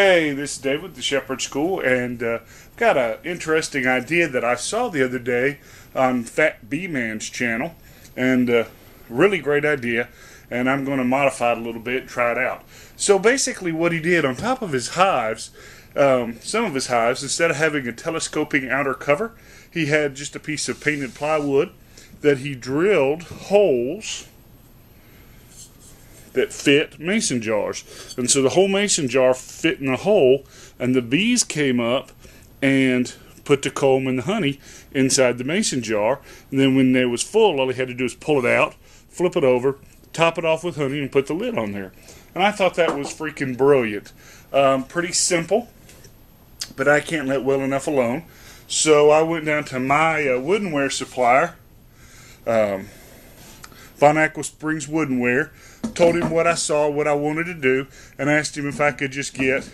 Hey, this is Dave with the Shepherd School, and got an interesting idea that I saw the other day on Fatbeeman's channel, and really great idea, and I'm going to modify it a little bit and try it out. So basically what he did on top of his hives, some of his hives, instead of having a telescoping outer cover, he had just a piece of painted plywood that he drilled holes that fit mason jars. And so the whole mason jar fit in the hole, and the bees came up and put the comb and the honey inside the mason jar. And then when it was full, all he had to do was pull it out, flip it over, top it off with honey, and put the lid on there. And I thought that was freaking brilliant. Pretty simple, but I can't let well enough alone. So I went down to my woodenware supplier, Von Aqua Springs Woodenware, told him what I saw, what I wanted to do, and asked him if I could just get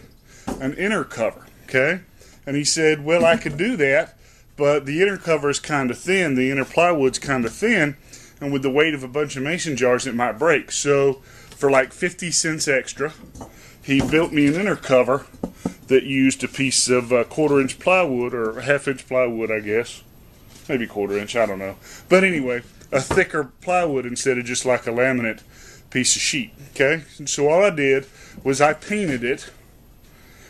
an inner cover, okay? And he said, well, I could do that, but the inner cover is kind of thin, the inner plywood's kind of thin, and with the weight of a bunch of mason jars, it might break. So for like 50 cents extra, he built me an inner cover that used a piece of 1/4-inch plywood, or 1/2-inch plywood, I guess. Maybe 1/4-inch, I don't know. But anyway, a thicker plywood instead of just like a laminate piece of sheet, okay? And so all I did was I painted it,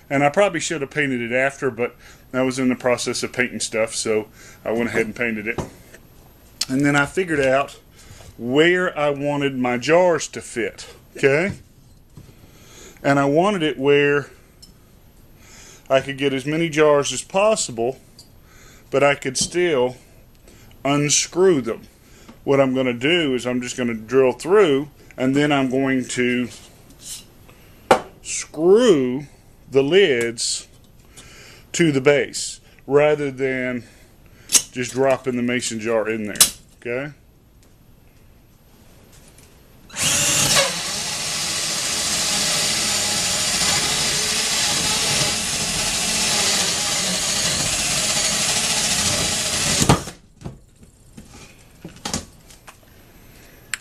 and I probably should have painted it after, but I was in the process of painting stuff, so I went ahead and painted it. And then I figured out where I wanted my jars to fit, okay? And I wanted it where I could get as many jars as possible, but I could still unscrew them. What I'm going to do is I'm just going to drill through, and then I'm going to screw the lids to the base rather than just dropping the mason jar in there, okay?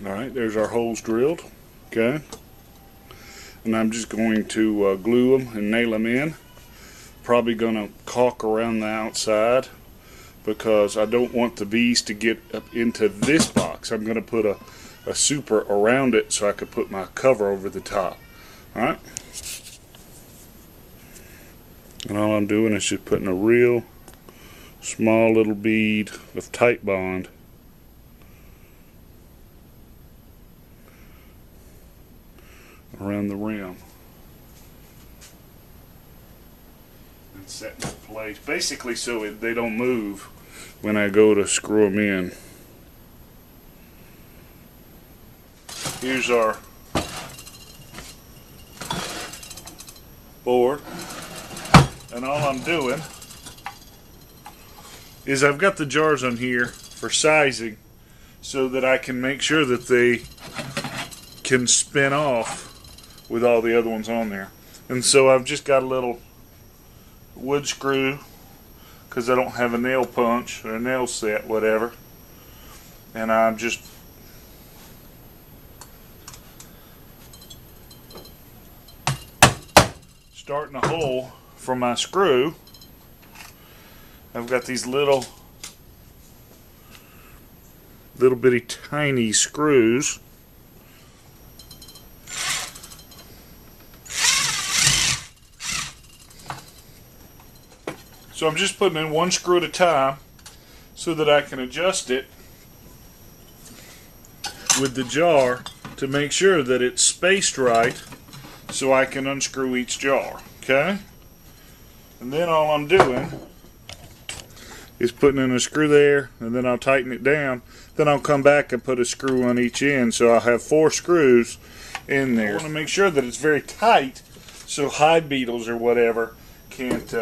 Alright, there's our holes drilled, okay? And I'm just going to glue them and nail them in. Probably going to caulk around the outside because I don't want the bees to get up into this box. I'm going to put a super around it so I could put my cover over the top. Alright? And all I'm doing is just putting a real small little bead of Titebond around the rim and set in place, basically so they don't move when I go to screw them in. Here's our board, and all I'm doing is I've got the jars on here for sizing so that I can make sure that they can spin off with all the other ones on there. And so I've just got a little wood screw because I don't have a nail punch or a nail set, whatever, and I'm just starting a hole for my screw. I've got these little bitty tiny screws. So I'm just putting in one screw at a time so that I can adjust it with the jar to make sure that it's spaced right so I can unscrew each jar, okay? And then all I'm doing is putting in a screw there, and then I'll tighten it down. Then I'll come back and put a screw on each end, so I'll have 4 screws in there. I want to make sure that it's very tight so hive beetles or whatever can't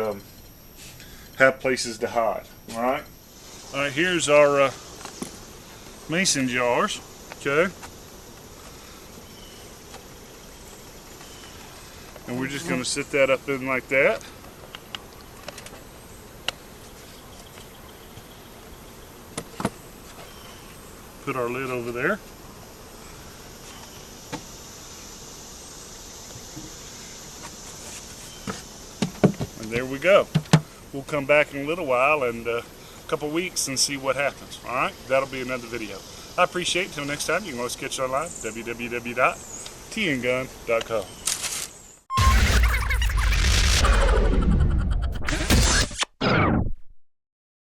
have places to hide. Alright, here's our mason jars, okay? And we're just going to sit that up in like that. Put our lid over there. And there we go. We'll come back in a little while and a couple weeks and see what happens. All right, that'll be another video. I appreciate it. Until next time, you can always catch it online, www.tngun.com.